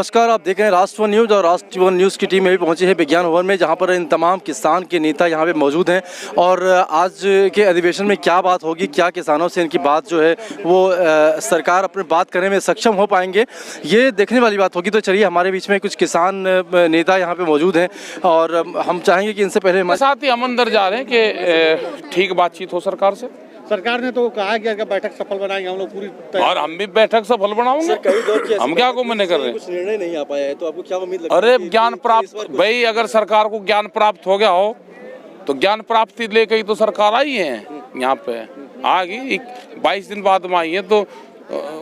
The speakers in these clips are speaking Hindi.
नमस्कार, आप देख रहे हैं राष्ट्र वन न्यूज़ और राष्ट्र वन न्यूज़ की टीम भी पहुंची है विज्ञान भवन में, जहां पर इन तमाम किसान के नेता यहां पे मौजूद हैं। और आज के अधिवेशन में क्या बात होगी, क्या किसानों से इनकी बात जो है वो सरकार अपनी बात करने में सक्षम हो पाएंगे, ये देखने वाली बात होगी। तो चलिए, हमारे बीच में कुछ किसान नेता यहाँ पे मौजूद हैं और हम चाहेंगे कि इनसे पहले साथ ही हम अंदर जा रहे हैं कि ठीक बातचीत हो सरकार से। सरकार ने तो कहा कि अगर बैठक सफल बनाएंगे हम लोग पूरी, और हम भी बैठक सफल बनाएंगे। हम क्या को मना कर रहे हैं? कुछ निर्णय नहीं आ पाया है, तो आपको क्या उम्मीद लगती है? अरे ज्ञान प्राप्त, भाई अगर सरकार को ज्ञान प्राप्त हो गया हो तो ज्ञान प्राप्ति लेके ही तो सरकार आई है यहाँ पे। आ गई 22 दिन बाद में आई है, तो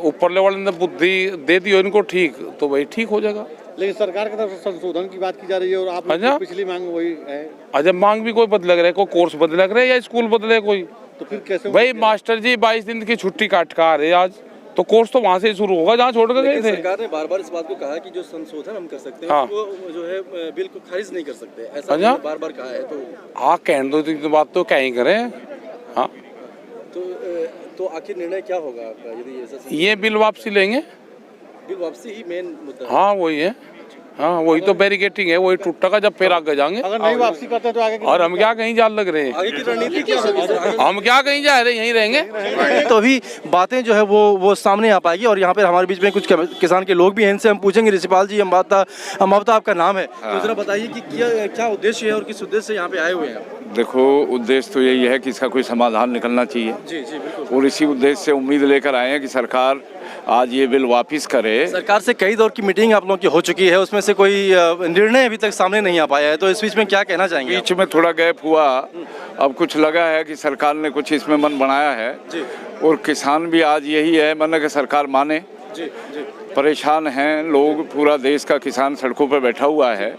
ऊपर लेवल ने बुद्धि दे दी हो इनको ठीक, तो भाई ठीक हो जाएगा। लेकिन सरकार की तरफ से संशोधन की बात की जा रही है और आप पिछली मांग वही है। अच्छा, मांग भी कोई बदल रहा है, कोई कोर्स बदल रहा है या स्कूल बदले कोई, तो फिर कैसे? भाई मास्टर जी 22 दिन की छुट्टी काट कर आ रहे आज, तो कोर्स तो वहाँ से ही शुरू होगा जहाँ छोड़ कर गए थे। सरकार ने बार बार इस बात को कहा कि जो संशोधन हम कर सकते हैं, हाँ, वो जो है बिल को खारिज नहीं कर सकते, ऐसा बार बार कहा है। तो हाँ, कहने दो तो बात तो क्या ही करें। हाँ, तो आखिर निर्णय क्या होगा आपका यदि ऐसा? ये बिल वापसी लेंगे। बिल वापसी ही मेन मुद्दा? हाँ वही है, हाँ वही तो बैरिकेटिंग है, वही टूटेगा जब फिर आगे जाएंगे। अगर नहीं वापसी करते तो आगे और हम क्या कहीं जाल लग रहे हैं? आगे की रणनीति क्या होगी? हम क्या कहीं जा रहे हैं, यहीं रहेंगे। तो अभी बातें जो है वो सामने आ पाएगी। और यहाँ पे हमारे बीच में कुछ किसान के लोग भी हैं, इनसे हम पूछेंगे। ऋषिपाल जी, अम्बावता आपका नाम है, तो जरा बताइए कि क्या उद्देश्य है और किस उद्देश्य से यहाँ पे आए हुए हैं? देखो, उद्देश्य तो यही है कि इसका कोई समाधान निकलना चाहिए। जी जी बिल्कुल। और इसी उद्देश्य से उम्मीद लेकर आए हैं कि सरकार आज ये बिल वापस करे। सरकार से कई दौर की मीटिंग आप लोगों की हो चुकी है, उसमें से कोई निर्णय अभी तक सामने नहीं आ पाया है, तो इस बीच में क्या कहना चाहेंगे? बीच में थोड़ा गैप हुआ, अब कुछ लगा है कि सरकार ने कुछ इसमें मन बनाया है जी। और किसान भी आज यही है मन कि सरकार माने। जी जी। परेशान हैं लोग, पूरा देश का किसान सड़कों पर बैठा हुआ है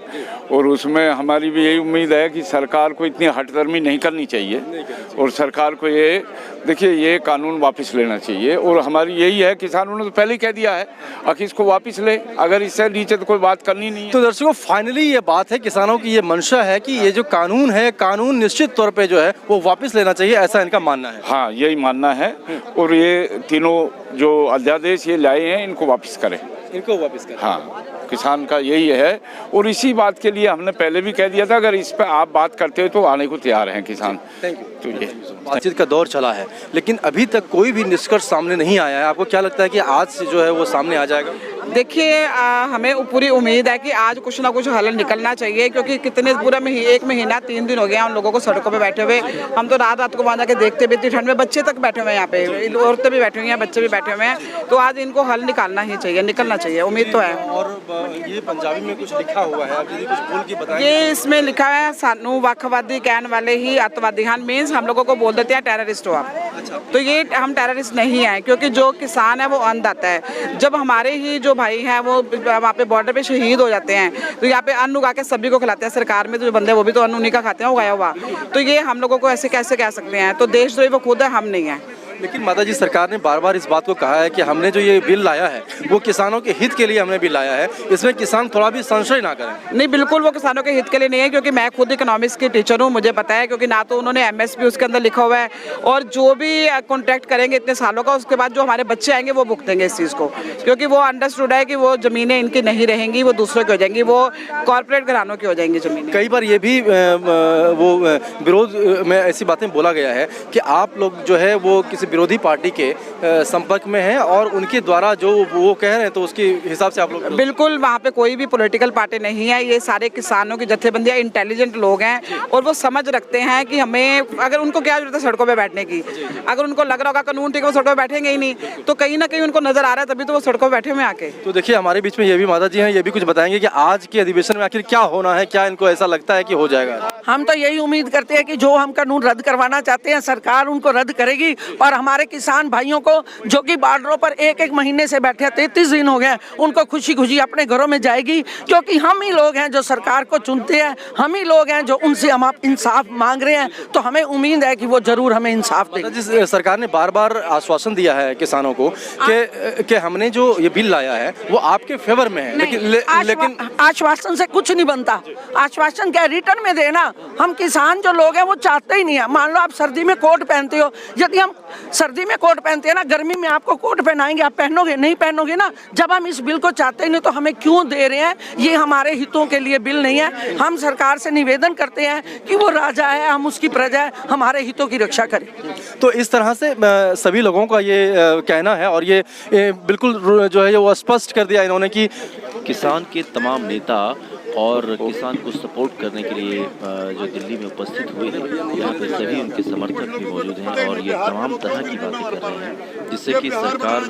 और उसमें हमारी भी यही उम्मीद है कि सरकार को इतनी हठधर्मी नहीं करनी चाहिए और सरकार को ये देखिए ये कानून वापस लेना चाहिए। और हमारी यही है, किसानों ने तो पहले ही कह दिया है कि इसको वापस ले, अगर इससे नीचे तो कोई बात करनी नहीं है। तो दर्शकों, फाइनली ये बात है, किसानों की ये मंशा है कि ये जो कानून है, कानून निश्चित तौर पे जो है वो वापस लेना चाहिए, ऐसा इनका मानना है। हाँ, यही मानना है और ये तीनों जो अध्यादेश ये लाए हैं इनको वापस करें, इनको वापस करें। हाँ, किसान का यही है और इसी बात के लिए हमने पहले भी कह दिया था, अगर इस पर आप बात करते हो तो आने को तैयार हैं किसान। Thank you. तो ये बातचीत का दौर चला है, लेकिन अभी तक कोई भी निष्कर्ष सामने नहीं आया है। आपको क्या लगता है कि आज से जो है वो सामने आ जाएगा? देखिए, हमें पूरी उम्मीद है कि आज कुछ ना कुछ हल निकलना चाहिए, क्योंकि कितने पूरा एक महीना 3 दिन हो गया हम लोगों को सड़कों पे बैठे हुए। हम तो रात रात को वहाँ जाके देखते भी, इतनी ठंड में बच्चे तक बैठे हुए हैं यहाँ पे, औरतें भी बैठी हुई हैं, बच्चे भी बैठे हुए हैं। तो आज इनको हल निकालना ही चाहिए, निकलना चाहिए, उम्मीद तो है। और ये पंजाबी में कुछ लिखा हुआ है, आप यदि कुछ बोल के बताएं। ये इसमें लिखा है, सानू वक्खवादी कहने वाले ही अतवादी हैं, मीन्स हम लोगों को बोल देते हैं टेररिस्ट हो आप। तो ये हम टेररिस्ट नहीं हैं, क्योंकि जो किसान है वो अन्नदाता है। जब हमारे ही जो भाई हैं वो वहाँ पे बॉर्डर पे शहीद हो जाते हैं, तो यहाँ पे अन्न उगा के सभी को खिलाते हैं। सरकार में तो जो बंदे वो भी तो अन्न उन्हीं का खाते हैं, उगाया हुआ। तो ये हम लोगों को ऐसे कैसे कह सकते हैं? तो देशद्रोही वो खुद है, हम नहीं है। लेकिन माता जी, सरकार ने बार बार इस बात को कहा है कि हमने जो ये बिल लाया है वो किसानों के हित के लिए हमने बिल लाया है, इसमें किसान थोड़ा भी संशय ना करें। नहीं, बिल्कुल वो किसानों के हित के लिए नहीं है, क्योंकि मैं खुद इकोनॉमिक्स की टीचर हूँ, मुझे पता है। क्योंकि ना तो उन्होंने MSP उसके अंदर लिखा हुआ है, और जो भी कॉन्ट्रैक्ट करेंगे इतने सालों का, उसके बाद जो हमारे बच्चे आएंगे वो भुगतेंगे इस चीज़ को, क्योंकि वो अंडरस्टूड है कि वो ज़मीनें इनकी नहीं रहेंगी, वो दूसरों की हो जाएंगी, वो कॉर्पोरेट घरानों की हो जाएंगी ज़मीनें। कई बार ये भी वो विरोध में ऐसी बातें बोला गया है कि आप लोग जो है वो किसी विरोधी पार्टी के संपर्क में हैं और उनके द्वारा जो वो कह रहे हैं तो उसके हिसाब से आप लोग। बिल्कुल, वहाँ पे कोई भी पॉलिटिकल पार्टी नहीं है, ये सारे किसानों की जत्थेबंदियाँ इंटेलिजेंट लोग हैं और वो समझ रखते हैं कि हमें, अगर उनको क्या जरूरत है सड़कों पे बैठने की, अगर उनको लग रहा होगा कानून ठीक है वो सड़कों पे बैठेंगे ही नहीं, तो कहीं ना कहीं उनको नजर आ रहा है, तभी तो वो सड़कों पे बैठे हुए आके। तो देखिए, हमारे बीच में ये भी माता जी हैं, ये भी कुछ बताएंगे कि आज के अधिवेशन में आखिर क्या होना है, क्या इनको ऐसा लगता है कि हो जाएगा? हम तो यही उम्मीद करते हैं कि जो हम कानून रद्द करवाना चाहते हैं सरकार उनको रद्द करेगी और हमारे किसान भाइयों को जो कि बॉर्डरों पर एक महीने से बैठे हैं, 33 दिन हो गए, उनको खुशी खुशी अपने घरों में जाएगी, क्योंकि हम ही लोग हैं जो सरकार को चुनते हैं, हम ही लोग हैं जो उनसे हम इंसाफ मांग रहे हैं। तो हमें उम्मीद है कि वो जरूर हमें इंसाफ देंगे। सरकार ने बार बार आश्वासन दिया है किसानों को कि हमने जो ये बिल लाया है वो आपके फेवर में है, लेकिन आश्वासन से कुछ नहीं बनता। आश्वासन क्या रिटर्न में देना, हम किसान जो लोग हैं वो चाहते ही नहीं है। मान लो आप सर्दी में कोट पहनते हो, यदि हम सर्दी में कोट पहनते हैं ना, गर्मी में आपको कोट पहनाएंगे, आप पहनोगे नहीं? पहनोगे ना। जब हम इस बिल को चाहते ही नहीं तो हमें क्यों दे रहे हैं? ये हमारे हितों के लिए बिल नहीं है। हम सरकार से निवेदन करते हैं कि वो राजा है, हम उसकी प्रजा है, हमारे हितों की रक्षा करें। तो इस तरह से सभी लोगों का ये कहना है और ये बिल्कुल जो है वो स्पष्ट कर दिया इन्होंने कि किसान के तमाम नेता और किसान को सपोर्ट करने के लिए जो दिल्ली में उपस्थित हुए हैं, यहाँ पे सभी उनके समर्थक भी मौजूद हैं और ये तमाम तरह की बातें कर रहे हैं जिससे कि सरकार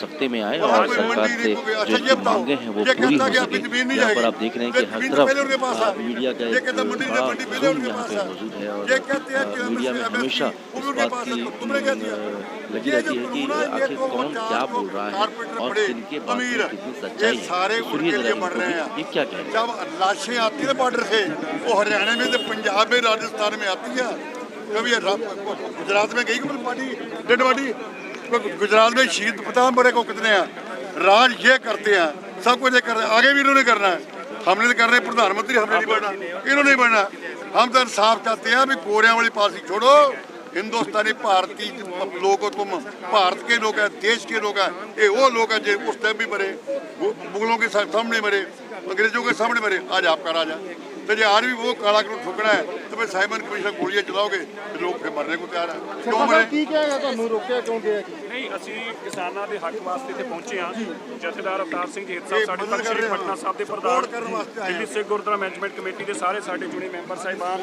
सत्ते में आए और सरकार से जो इनकी मांगे हैं वो पूरी हो सके। यहाँ पर आप देख रहे हैं कि हर तरफ मीडिया का एक बड़ा जुम्म यहाँ पे मौजूद है और मीडिया में हमेशा इस बात की लगी रहती है कि आखिर कौन क्या बोल रहा है और किनके बात में कितनी सच्चाई है। सुनिए जरा ये क्या कह रहे हैं। जब लाशें आती है बॉर्डर से, वो हरियाणा में तो पंजाब में राजस्थान में आती है। कभी गुजरात में गई कभी पार्टी डेड बॉडी, गुजरात में शहीद पता बड़े को कितने हैं। राज ये करते हैं, सब कुछ कर रहे हैं, आगे भी इन्होंने करना है। हमने तो कर रहे हैं प्रधानमंत्री, हमने नहीं बनना, इन्होंने नहीं बनना। हम तो इंसाफ चाहते हैं, अभी गोरियां वाली पार्टी छोड़ो। हिंदुस्तानी भारतीय लोग हो तुम, भारत के लोग हैं, देश के लोग हैं। ये वो लोग हैं जो उस टाइम भी मरे, मुगलों के सामने मरे, अंग्रेजों के सामने मरे। आज आपका राजा तो जो आज भी वो काला कानून ठोकना है तो फिर साइमन कमीशन गोलियां चलाओगे तो लोग फिर मरने को तैयार है। क्यों मरे? नहीं, ਅਸੀਂ ਕਿਸਾਨਾਂ ਦੇ ਹੱਕ ਵਾਸਤੇ ਇੱਥੇ ਪਹੁੰਚੇ ਹਾਂ। ਜਥੇਦਾਰ ਅਵਤਾਰ ਸਿੰਘ ਜੇਠ ਸਾਹਿਬ ਸਾਡੇ ਤਖਤ ਪਟਨਾ ਸਾਹਿਬ ਦੇ ਪ੍ਰਧਾਨ, ਦਿੱਲੀ ਸਿੱਖ ਗੁਰਦੁਆਰਾ ਮੈਨੇਜਮੈਂਟ ਕਮੇਟੀ ਦੇ ਸਾਰੇ ਸਾਡੇ ਚੁਣੇ ਮੈਂਬਰ ਸਾਹਿਬਾਨ,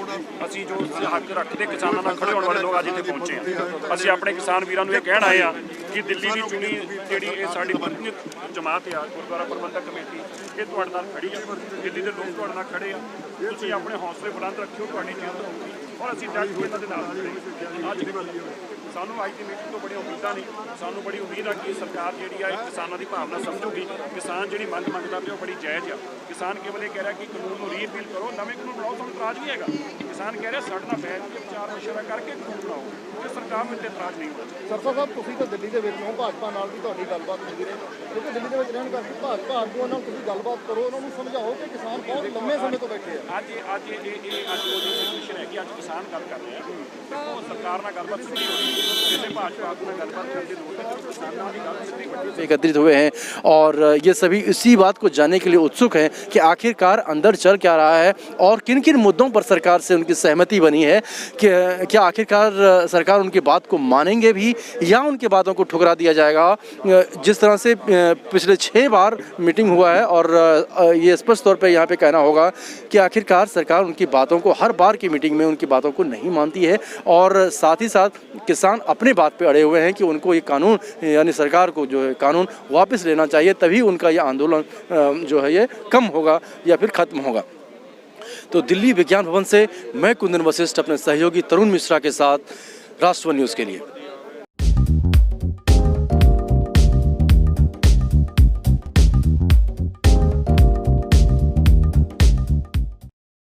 ਅਸੀਂ ਜੋ ਹੱਕ ਰੱਖਦੇ ਕਿਸਾਨਾਂ ਨਾਲ ਖੜੇ ਹੋਣ ਵਾਲੇ ਲੋਕ ਅੱਜ ਇੱਥੇ ਪਹੁੰਚੇ ਹਾਂ। ਅਸੀਂ ਆਪਣੇ ਕਿਸਾਨ ਵੀਰਾਂ ਨੂੰ ਇਹ ਕਹਿਣ ਆਏ ਹਾਂ ਕਿ ਦਿੱਲੀ ਦੀ ਚੁਣੀ ਜਿਹੜੀ ਇਹ ਸਾਡੀ ਜਮਾਤ ਆ ਗੁਰਦੁਆਰਾ ਪ੍ਰਬੰਧਕ ਕਮੇਟੀ, ਇਹ ਤੁਹਾਡੇ ਨਾਲ ਖੜੀ ਹੈ। ਦਿੱਲੀ ਦੇ ਲੋਕ ਤੁਹਾਡੇ ਨਾਲ ਖੜੇ ਆ। ਤੁਸੀਂ ਆਪਣੇ ਹੌਸਲੇ ਬੁਲੰਦ ਰੱਖਿਓ, ਤੁਹਾਡੀ ਜਿੱਤ ਹੋਊਗੀ ਔਰ ਅਸੀਂ ਡਟ ਕੇ ਇਹਨਾਂ ਦੇ ਨਾਲ ਅੱਜ ਸਾਨੂੰ ਅੱਜ ਦੀ ਮੀਟਿੰਗ ਤੋਂ ਬੜੀਆਂ ਉਮੀਦਾਂ ਨੇ। ਸਾਨੂੰ ਬੜੀ ਉਮੀਦ ਆ ਕਿ ਸਰਕਾਰ ਜਿਹੜੀ ਆ ਇਹ ਕਿਸਾਨਾਂ ਦੀ ਭਾਵਨਾ ਸਮਝੂਗੀ। ਕਿਸਾਨ ਜਿਹੜੀ ਮੰਗ ਮੰਗਦਾ ਪਿਆ ਉਹ ਬੜੀ ਜਾਇਜ਼ ਆ। ਕਿਸਾਨ ਕੇਵਲ ਇਹ ਕਹਿ ਰਿਹਾ ਕਿ ਕਾਨੂੰਨ ਨੂੰ ਰੀਪੀਲ ਕਰੋ, ਨਵੇਂ ਕਾਨੂੰਨ ਬਣਾਓ, ਸਾਨੂੰ ਇਤਰਾਜ਼ ਵੀ ਹੈਗਾ। ਕਿਸਾਨ ਕਹਿ ਰਿਹਾ ਸਾਡੇ ਨਾਲ ਬੈਠ ਕੇ ਵਿਚਾਰ ਮਸ਼ਵਰਾ ਕਰਕੇ ਕਾਨੂੰਨ ਬਣਾਓ, ਤੇ ਸਰਕਾਰ ਨੂੰ ਇਤਰਾਜ਼ ਨਹੀਂ ਹੋਣਾ। ਸਰਸਾ ਸਾਹਿਬ, ਤੁਸੀਂ ਤਾਂ ਦਿੱਲੀ ਦੇ ਵਿੱਚ ਹੋ, ਭਾਜਪਾ ਨਾਲ ਵੀ ਤੁਹਾਡੀ ਗੱਲਬਾਤ ਹੁੰਦੀ ਰਹੀ, ਕਿਉਂਕਿ ਦਿੱਲੀ ਦੇ ਵਿੱਚ ਰਹਿਣ ਕਰਕੇ ਭਾਜਪਾ ਆਗੂਆਂ ਨਾਲ ਤੁਸੀਂ ਗੱਲਬਾਤ ਕਰੋ, ਉਹਨਾਂ ਨੂੰ ਸਮਝਾਓ ਕਿ ਕਿਸਾਨ ਬਹੁਤ ਲੰਮੇ ਸਮੇਂ ਤੋਂ ਬੈਠੇ ਆ। ਅੱਜ ਉਹ ਜੋ ਸਿਚੁਏਸ਼ਨ ਹੈ ਕਿ ਅੱਜ ਕਿਸਾਨ ਗੱਲ ਕਰ ਰਹੇ ਆ, ਉਹ ਸਰਕਾਰ ਨਾਲ ਗੱਲਬਾਤ ਸਿੱਧੀ ਹੋ ਰਹੀ ਹੈ। ਕਿਸੇ ਭਾਜਪਾ ਆਗੂ ਨਾਲ ਗੱਲਬਾਤ ਕਰਨ ਦੀ ਲੋੜ ਨਹੀਂ, ਕਿਸਾਨਾਂ ਦੀ ਗੱਲ ਸਿੱਧੀ ਵੱਡੀ एकत्रित हुए हैं और ये सभी इसी बात को जानने के लिए उत्सुक हैं कि आखिरकार अंदर चल क्या रहा है और किन किन मुद्दों पर सरकार से उनकी सहमति बनी है। कि क्या आखिरकार सरकार उनकी बात को मानेंगे भी या उनकी बातों को ठुकरा दिया जाएगा। जिस तरह से पिछले 6 बार मीटिंग हुआ है और ये स्पष्ट तौर पर यहाँ पे कहना होगा कि आखिरकार सरकार उनकी बातों को हर बार की मीटिंग में उनकी बातों को नहीं मानती है और साथ ही साथ किसान अपने बात पे अड़े हुए हैं कि उनको ये कानून यानी सरकार को जो है कानून वापस लेना चाहिए, तभी उनका ये आंदोलन जो है ये कम होगा या फिर ख़त्म होगा। तो दिल्ली विज्ञान भवन से मैं कुंदन वशिष्ठ अपने सहयोगी तरुण मिश्रा के साथ राष्ट्रवन न्यूज़ के लिए।